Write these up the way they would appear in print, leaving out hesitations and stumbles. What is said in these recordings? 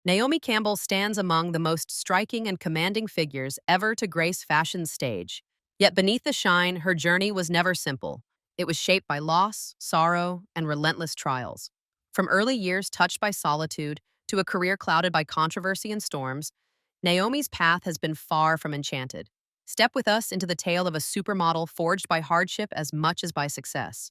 Naomi Campbell stands among the most striking and commanding figures ever to grace fashion's stage. Yet beneath the shine, her journey was never simple. It was shaped by loss, sorrow, and relentless trials. From early years touched by solitude to a career clouded by controversy and storms, Naomi's path has been far from enchanted. Step with us into the tale of a supermodel forged by hardship as much as by success.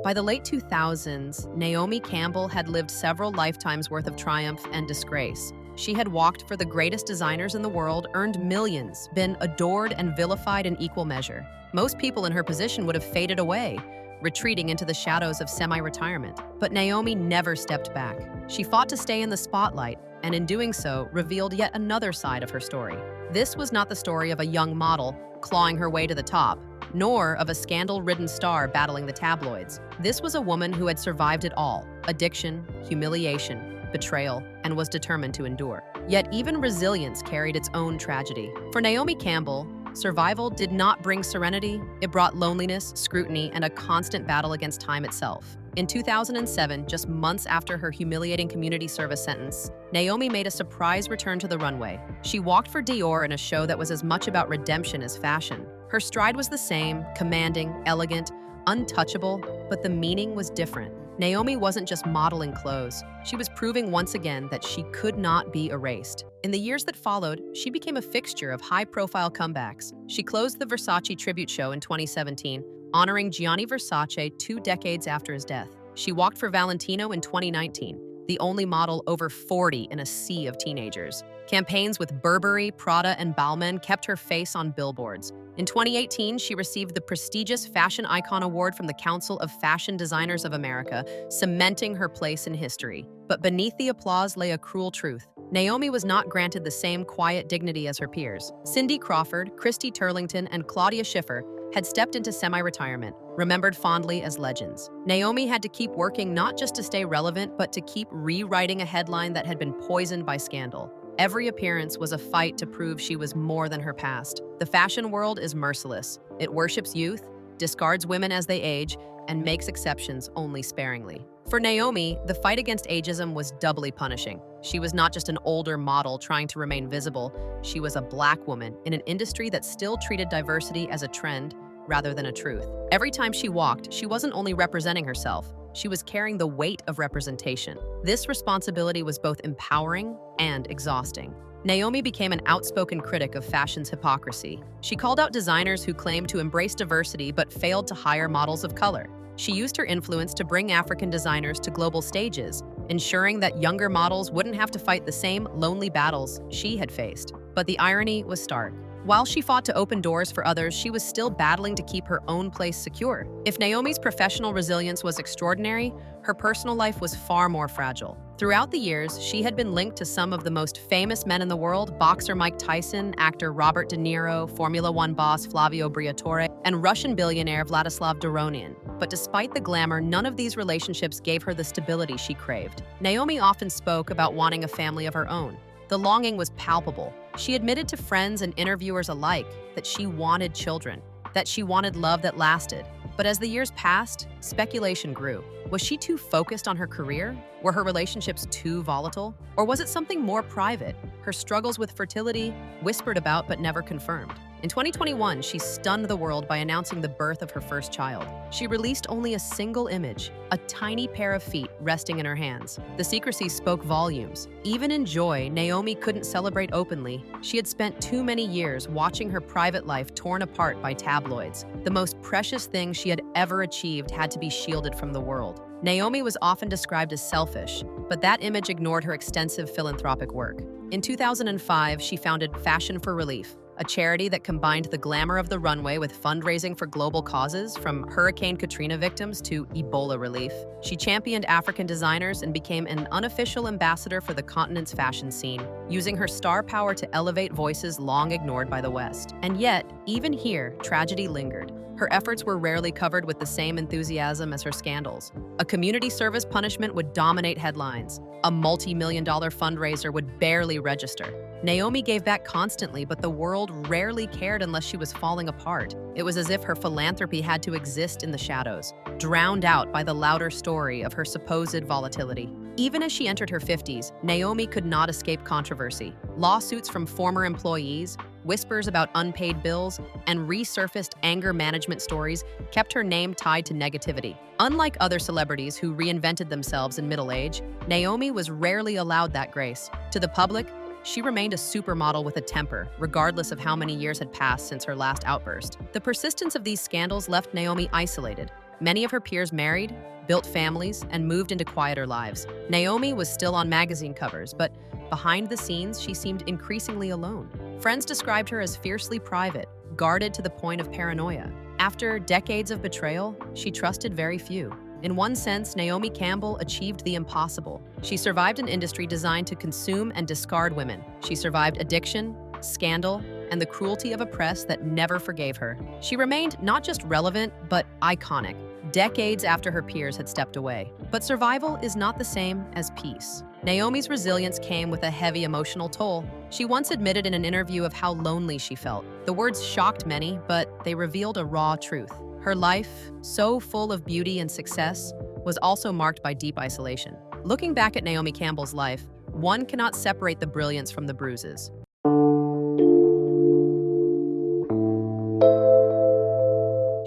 By the late 2000s, Naomi Campbell had lived several lifetimes worth of triumph and disgrace. She had walked for the greatest designers in the world, earned millions, been adored and vilified in equal measure. Most people in her position would have faded away, retreating into the shadows of semi-retirement. But Naomi never stepped back. She fought to stay in the spotlight, and in doing so, revealed yet another side of her story. This was not the story of a young model clawing her way to the top, nor of a scandal-ridden star battling the tabloids. This was a woman who had survived it all: addiction, humiliation, betrayal, and was determined to endure. Yet even resilience carried its own tragedy. For Naomi Campbell, survival did not bring serenity. It brought loneliness, scrutiny, and a constant battle against time itself. In 2007, just months after her humiliating community service sentence, Naomi made a surprise return to the runway. She walked for Dior in a show that was as much about redemption as fashion. Her stride was the same, commanding, elegant, untouchable, but the meaning was different. Naomi wasn't just modeling clothes. She was proving once again that she could not be erased. In the years that followed, she became a fixture of high-profile comebacks. She closed the Versace tribute show in 2017, honoring Gianni Versace 2 decades after his death. She walked for Valentino in 2019, the only model over 40 in a sea of teenagers. Campaigns with Burberry, Prada, and Balmain kept her face on billboards. In 2018, she received the prestigious Fashion Icon Award from the Council of Fashion Designers of America, cementing her place in history. But beneath the applause lay a cruel truth. Naomi was not granted the same quiet dignity as her peers. Cindy Crawford, Christy Turlington, and Claudia Schiffer had stepped into semi-retirement, remembered fondly as legends. Naomi had to keep working not just to stay relevant, but to keep rewriting a headline that had been poisoned by scandal. Every appearance was a fight to prove she was more than her past. The fashion world is merciless. It worships youth, discards women as they age, and makes exceptions only sparingly. For Naomi, the fight against ageism was doubly punishing. She was not just an older model trying to remain visible. She was a Black woman in an industry that still treated diversity as a trend rather than a truth. Every time she walked, she wasn't only representing herself, she was carrying the weight of representation. This responsibility was both empowering and exhausting. Naomi became an outspoken critic of fashion's hypocrisy. She called out designers who claimed to embrace diversity but failed to hire models of color. She used her influence to bring African designers to global stages, ensuring that younger models wouldn't have to fight the same lonely battles she had faced. But the irony was stark. While she fought to open doors for others, she was still battling to keep her own place secure. If Naomi's professional resilience was extraordinary, her personal life was far more fragile. Throughout the years, she had been linked to some of the most famous men in the world: boxer Mike Tyson, actor Robert De Niro, Formula One boss Flavio Briatore, and Russian billionaire Vladislav Doronian. But despite the glamour, none of these relationships gave her the stability she craved. Naomi often spoke about wanting a family of her own. The longing was palpable. She admitted to friends and interviewers alike that she wanted children, that she wanted love that lasted. But as the years passed, speculation grew. Was she too focused on her career? Were her relationships too volatile? Or was it something more private? Her struggles with fertility, whispered about but never confirmed. In 2021, she stunned the world by announcing the birth of her first child. She released only a single image, a tiny pair of feet resting in her hands. The secrecy spoke volumes. Even in joy, Naomi couldn't celebrate openly. She had spent too many years watching her private life torn apart by tabloids. The most precious thing she had ever achieved had to be shielded from the world. Naomi was often described as selfish, but that image ignored her extensive philanthropic work. In 2005, she founded Fashion for Relief, a charity that combined the glamour of the runway with fundraising for global causes, from Hurricane Katrina victims to Ebola relief. She championed African designers and became an unofficial ambassador for the continent's fashion scene, using her star power to elevate voices long ignored by the West. And yet, even here, tragedy lingered. Her efforts were rarely covered with the same enthusiasm as her scandals. A community service punishment would dominate headlines. A multi-million-dollar fundraiser would barely register. Naomi gave back constantly, but the world rarely cared unless she was falling apart. It was as if her philanthropy had to exist in the shadows. drowned out by the louder story of her supposed volatility. Even as she entered her 50s, Naomi could not escape controversy. Lawsuits from former employees, whispers about unpaid bills, and resurfaced anger management stories kept her name tied to negativity. Unlike other celebrities who reinvented themselves in middle age, Naomi was rarely allowed that grace. To the public, she remained a supermodel with a temper, regardless of how many years had passed since her last outburst. The persistence of these scandals left Naomi isolated. Many of her peers married, built families, and moved into quieter lives. Naomi was still on magazine covers, but behind the scenes, she seemed increasingly alone. Friends described her as fiercely private, guarded to the point of paranoia. After decades of betrayal, she trusted very few. In one sense, Naomi Campbell achieved the impossible. She survived an industry designed to consume and discard women. She survived addiction, scandal, and the cruelty of a press that never forgave her. She remained not just relevant, but iconic, decades after her peers had stepped away. But survival is not the same as peace. Naomi's resilience came with a heavy emotional toll. She once admitted in an interview of how lonely she felt. The words shocked many, but they revealed a raw truth. Her life, so full of beauty and success, was also marked by deep isolation. Looking back at Naomi Campbell's life, one cannot separate the brilliance from the bruises.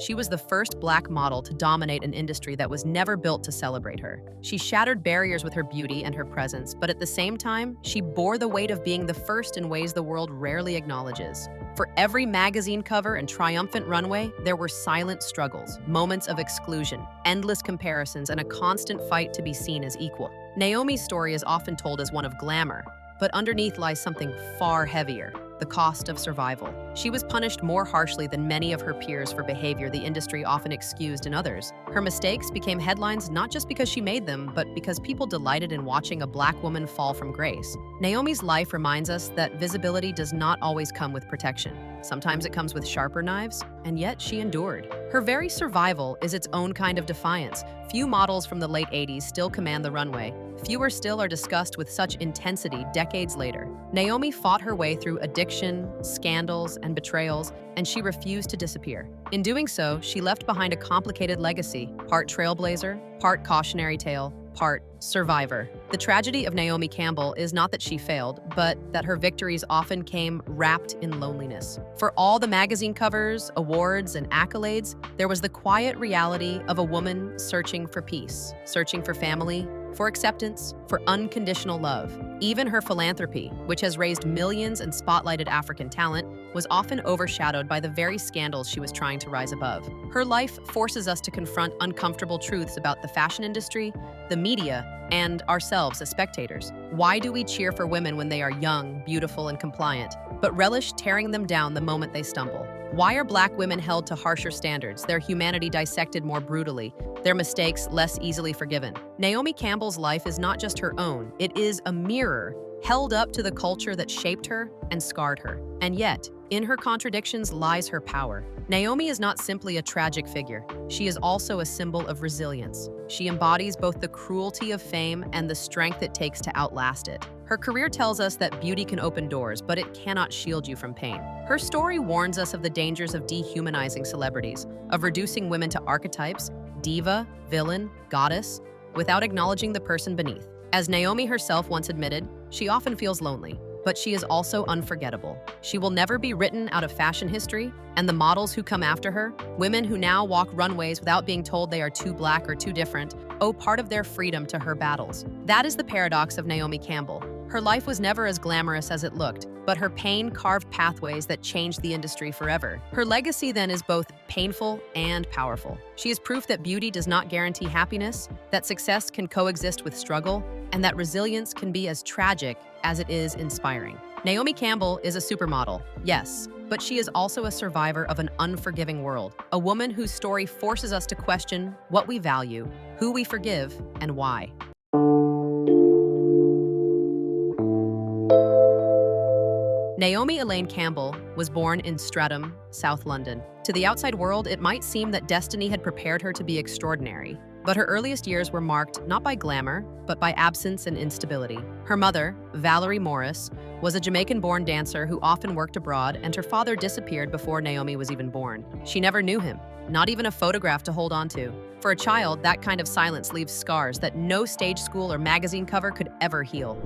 She was the first Black model to dominate an industry that was never built to celebrate her. She shattered barriers with her beauty and her presence, but at the same time, she bore the weight of being the first in ways the world rarely acknowledges. For every magazine cover and triumphant runway, there were silent struggles, moments of exclusion, endless comparisons, and a constant fight to be seen as equal. Naomi's story is often told as one of glamour, but underneath lies something far heavier: the cost of survival. She was punished more harshly than many of her peers for behavior the industry often excused in others. Her mistakes became headlines not just because she made them, but because people delighted in watching a Black woman fall from grace. Naomi's life reminds us that visibility does not always come with protection. Sometimes it comes with sharper knives, and yet she endured. Her very survival is its own kind of defiance. Few models from the late 80s still command the runway. Fewer still are discussed with such intensity decades later. Naomi fought her way through addiction, scandals, and betrayals, and she refused to disappear. In doing so, she left behind a complicated legacy, part trailblazer, part cautionary tale, part survivor. The tragedy of Naomi Campbell is not that she failed, but that her victories often came wrapped in loneliness. For all the magazine covers, awards, and accolades, there was the quiet reality of a woman searching for peace, searching for family, for acceptance, for unconditional love. Even her philanthropy, which has raised millions and spotlighted African talent, was often overshadowed by the very scandals she was trying to rise above. Her life forces us to confront uncomfortable truths about the fashion industry, the media, and ourselves as spectators. Why do we cheer for women when they are young, beautiful, and compliant, but relish tearing them down the moment they stumble? Why are Black women held to harsher standards, their humanity dissected more brutally, their mistakes less easily forgiven? Naomi Campbell's life is not just her own, it is a mirror held up to the culture that shaped her and scarred her. And yet, in her contradictions lies her power. Naomi is not simply a tragic figure. She is also a symbol of resilience. She embodies both the cruelty of fame and the strength it takes to outlast it. Her career tells us that beauty can open doors, but it cannot shield you from pain. Her story warns us of the dangers of dehumanizing celebrities, of reducing women to archetypes, diva, villain, goddess, without acknowledging the person beneath. As Naomi herself once admitted, she often feels lonely, but she is also unforgettable. She will never be written out of fashion history, and the models who come after her, women who now walk runways without being told they are too Black or too different, owe part of their freedom to her battles. That is the paradox of Naomi Campbell. Her life was never as glamorous as it looked, but her pain carved pathways that changed the industry forever. Her legacy then is both painful and powerful. She is proof that beauty does not guarantee happiness, that success can coexist with struggle, and that resilience can be as tragic as it is inspiring. Naomi Campbell is a supermodel, yes, but she is also a survivor of an unforgiving world, a woman whose story forces us to question what we value, who we forgive, and why. Naomi Elaine Campbell was born in Streatham, South London. To the outside world, it might seem that destiny had prepared her to be extraordinary, but her earliest years were marked not by glamour, but by absence and instability. Her mother, Valerie Morris, was a Jamaican-born dancer who often worked abroad, and her father disappeared before Naomi was even born. She never knew him. not even a photograph to hold on to. For a child, that kind of silence leaves scars that no stage school or magazine cover could ever heal.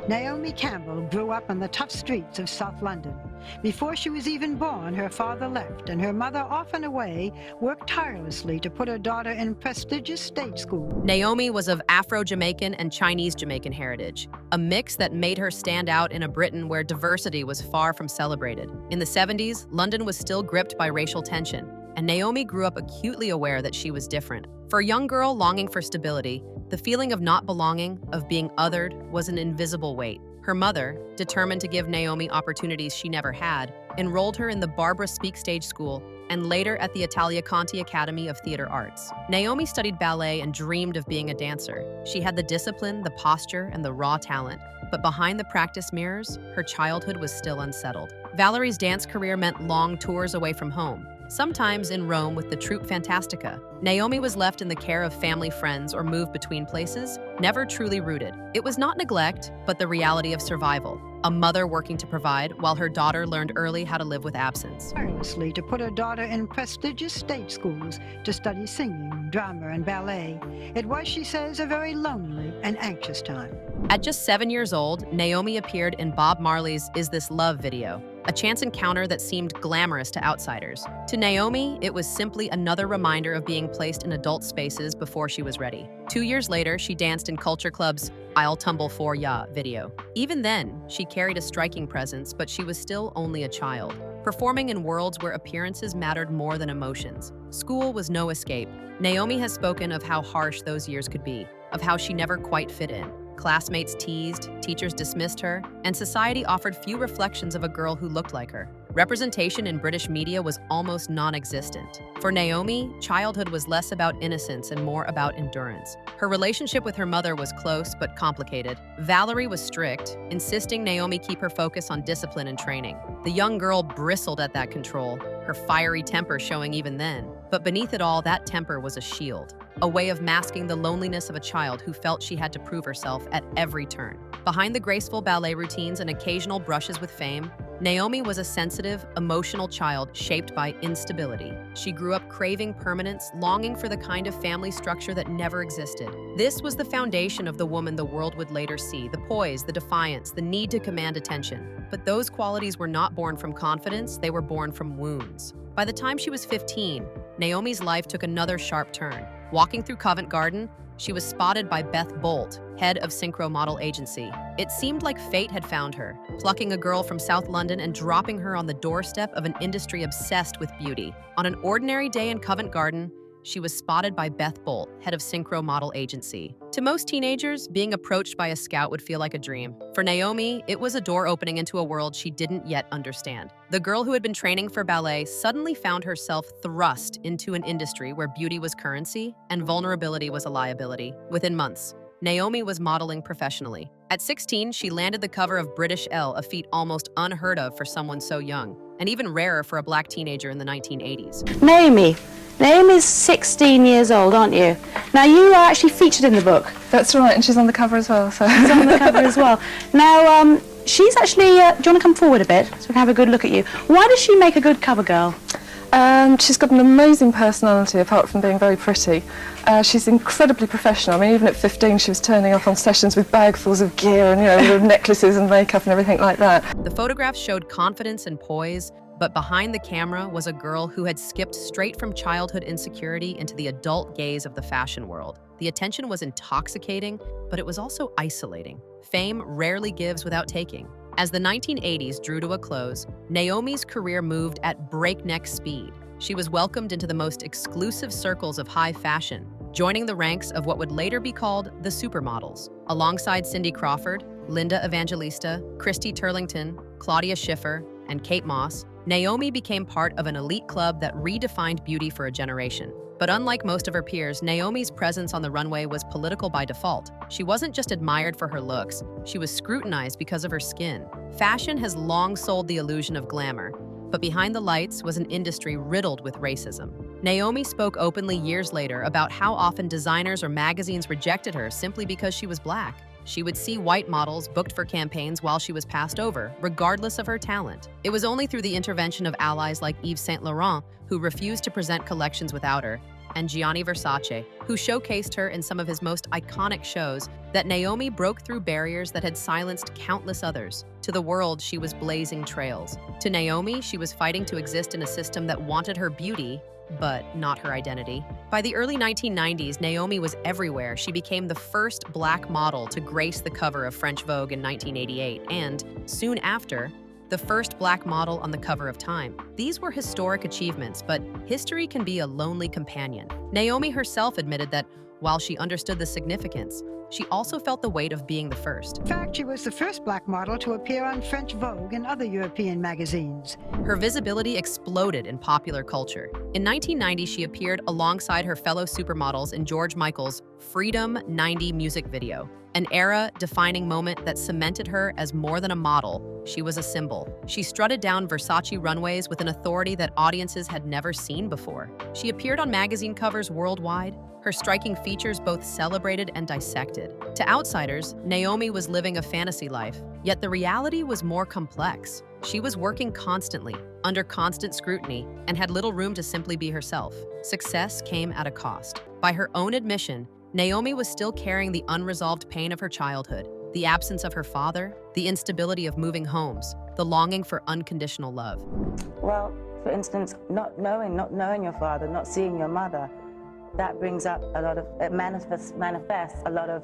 Naomi Campbell grew up on the tough streets of South London. Before she was even born, her father left, and her mother, often away, worked tirelessly to put her daughter in prestigious stage school. Naomi was of Afro-Jamaican and Chinese-Jamaican heritage, a mix that made her stand out in a Britain where diversity was far from celebrated. In the 70s, London was still gripped by racial tension, and Naomi grew up acutely aware that she was different. For a young girl longing for stability, the feeling of not belonging, of being othered, was an invisible weight. Her mother, determined to give Naomi opportunities she never had, enrolled her in the Barbara Speake Stage School and later at the Italia Conti Academy of Theater Arts. Naomi studied ballet and dreamed of being a dancer. She had the discipline, the posture, and the raw talent. But behind the practice mirrors, her childhood was still unsettled. Valerie's dance career meant long tours away from home, sometimes in Rome with the troupe Fantastica. Naomi was left in the care of family friends or moved between places, never truly rooted. It was not neglect, but the reality of survival. A mother working to provide, while her daughter learned early how to live with absence. Tirelessly to put her daughter in prestigious stage schools to study singing, drama, and ballet. It was, she says, a very lonely and anxious time. At just 7 years old, Naomi appeared in Bob Marley's Is This Love video, a chance encounter that seemed glamorous to outsiders. To Naomi, it was simply another reminder of being placed in adult spaces before she was ready. 2 years later, she danced in Culture Club's I'll Tumble For Ya video. Even then, she carried a striking presence, but she was still only a child, performing in worlds where appearances mattered more than emotions. School was no escape. Naomi has spoken of how harsh those years could be, of how she never quite fit in. Classmates teased, teachers dismissed her, and society offered few reflections of a girl who looked like her. Representation in British media was almost non-existent. For Naomi, childhood was less about innocence and more about endurance. Her relationship with her mother was close but complicated. Valerie was strict, insisting Naomi keep her focus on discipline and training. The young girl bristled at that control, her fiery temper showing even then. But beneath it all, that temper was a shield, a way of masking the loneliness of a child who felt she had to prove herself at every turn. Behind the graceful ballet routines and occasional brushes with fame, Naomi was a sensitive, emotional child shaped by instability. She grew up craving permanence, longing for the kind of family structure that never existed. This was the foundation of the woman the world would later see: the poise, the defiance, the need to command attention. But those qualities were not born from confidence, they were born from wounds. By the time she was 15, Naomi's life took another sharp turn. Walking through Covent Garden, she was spotted by Beth Bolt, head of Supermodel agency. It seemed like fate had found her, plucking a girl from South London and dropping her on the doorstep of an industry obsessed with beauty. On an ordinary day in Covent Garden, she was spotted by Beth Bolt, head of Supermodel agency. To most teenagers, being approached by a scout would feel like a dream. For Naomi, it was a door opening into a world she didn't yet understand. The girl who had been training for ballet suddenly found herself thrust into an industry where beauty was currency and vulnerability was a liability. Within months, Naomi was modeling professionally. At 16, she landed the cover of British Elle, a feat almost unheard of for someone so young, and even rarer for a black teenager in the 1980s. Naomi's 16 years old, aren't you? Now, you are actually featured in the book. That's right, and she's on the cover as well. So. She's on the cover as well. Now, she's actually, do you want to come forward a bit so we can have a good look at you? Why does she make a good cover girl? She's got an amazing personality, apart from being very pretty. She's incredibly professional. I mean, even at 15, she was turning up on sessions with bagfuls of gear and, with necklaces and makeup and everything like that. The photographs showed confidence and poise, but behind the camera was a girl who had skipped straight from childhood insecurity into the adult gaze of the fashion world. The attention was intoxicating, but it was also isolating. Fame rarely gives without taking. As the 1980s drew to a close, Naomi's career moved at breakneck speed. She was welcomed into the most exclusive circles of high fashion, joining the ranks of what would later be called the supermodels. Alongside Cindy Crawford, Linda Evangelista, Christy Turlington, Claudia Schiffer, and Kate Moss, Naomi became part of an elite club that redefined beauty for a generation. But unlike most of her peers, Naomi's presence on the runway was political by default. She wasn't just admired for her looks, she was scrutinized because of her skin. Fashion has long sold the illusion of glamour, but behind the lights was an industry riddled with racism. Naomi spoke openly years later about how often designers or magazines rejected her simply because she was black. She would see white models booked for campaigns while she was passed over, regardless of her talent. It was only through the intervention of allies like Yves Saint Laurent, who refused to present collections without her, and Gianni Versace, who showcased her in some of his most iconic shows, that Naomi broke through barriers that had silenced countless others. To the world, she was blazing trails. To Naomi, she was fighting to exist in a system that wanted her beauty, but not her identity. By the early 1990s, Naomi was everywhere. She became the first black model to grace the cover of French Vogue in 1988, and, soon after, the first black model on the cover of Time. These were historic achievements, but history can be a lonely companion. Naomi herself admitted that, while she understood the significance, she also felt the weight of being the first. In fact, she was the first black model to appear on French Vogue and other European magazines. Her visibility exploded in popular culture. In 1990, she appeared alongside her fellow supermodels in George Michael's Freedom 90 music video, an era-defining moment that cemented her as more than a model. She was a symbol. She strutted down Versace runways with an authority that audiences had never seen before. She appeared on magazine covers worldwide, her striking features both celebrated and dissected. To outsiders, Naomi was living a fantasy life, yet the reality was more complex. She was working constantly, under constant scrutiny, and had little room to simply be herself. Success came at a cost. By her own admission, Naomi was still carrying the unresolved pain of her childhood, the absence of her father, the instability of moving homes, the longing for unconditional love. Well, for instance, not knowing your father, not seeing your mother, that brings up a lot of, it manifests a lot of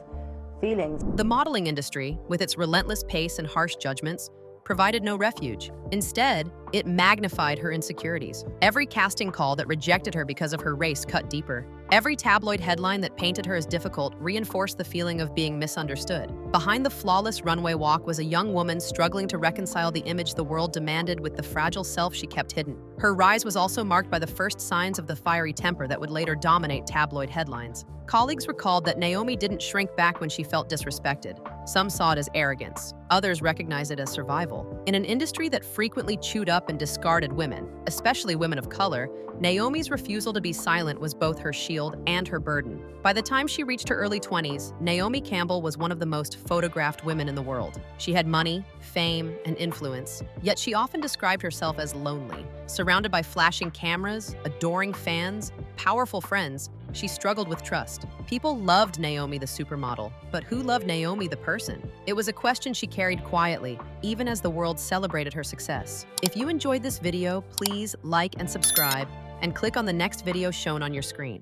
feelings. The modeling industry, with its relentless pace and harsh judgments, provided no refuge. Instead, it magnified her insecurities. Every casting call that rejected her because of her race cut deeper. Every tabloid headline that painted her as difficult reinforced the feeling of being misunderstood. Behind the flawless runway walk was a young woman struggling to reconcile the image the world demanded with the fragile self she kept hidden. Her rise was also marked by the first signs of the fiery temper that would later dominate tabloid headlines. Colleagues recalled that Naomi didn't shrink back when she felt disrespected. Some saw it as arrogance. Others recognized it as survival. In an industry that frequently chewed up and discarded women, especially women of color, Naomi's refusal to be silent was both her shield and her burden. By the time she reached her early 20s, Naomi Campbell was one of the most photographed women in the world. She had money, fame, and influence, yet she often described herself as lonely. Surrounded by flashing cameras, adoring fans, powerful friends, she struggled with trust. People loved Naomi the supermodel, but who loved Naomi the person? It was a question she carried quietly, even as the world celebrated her success. If you enjoyed this video, please like and subscribe, and click on the next video shown on your screen.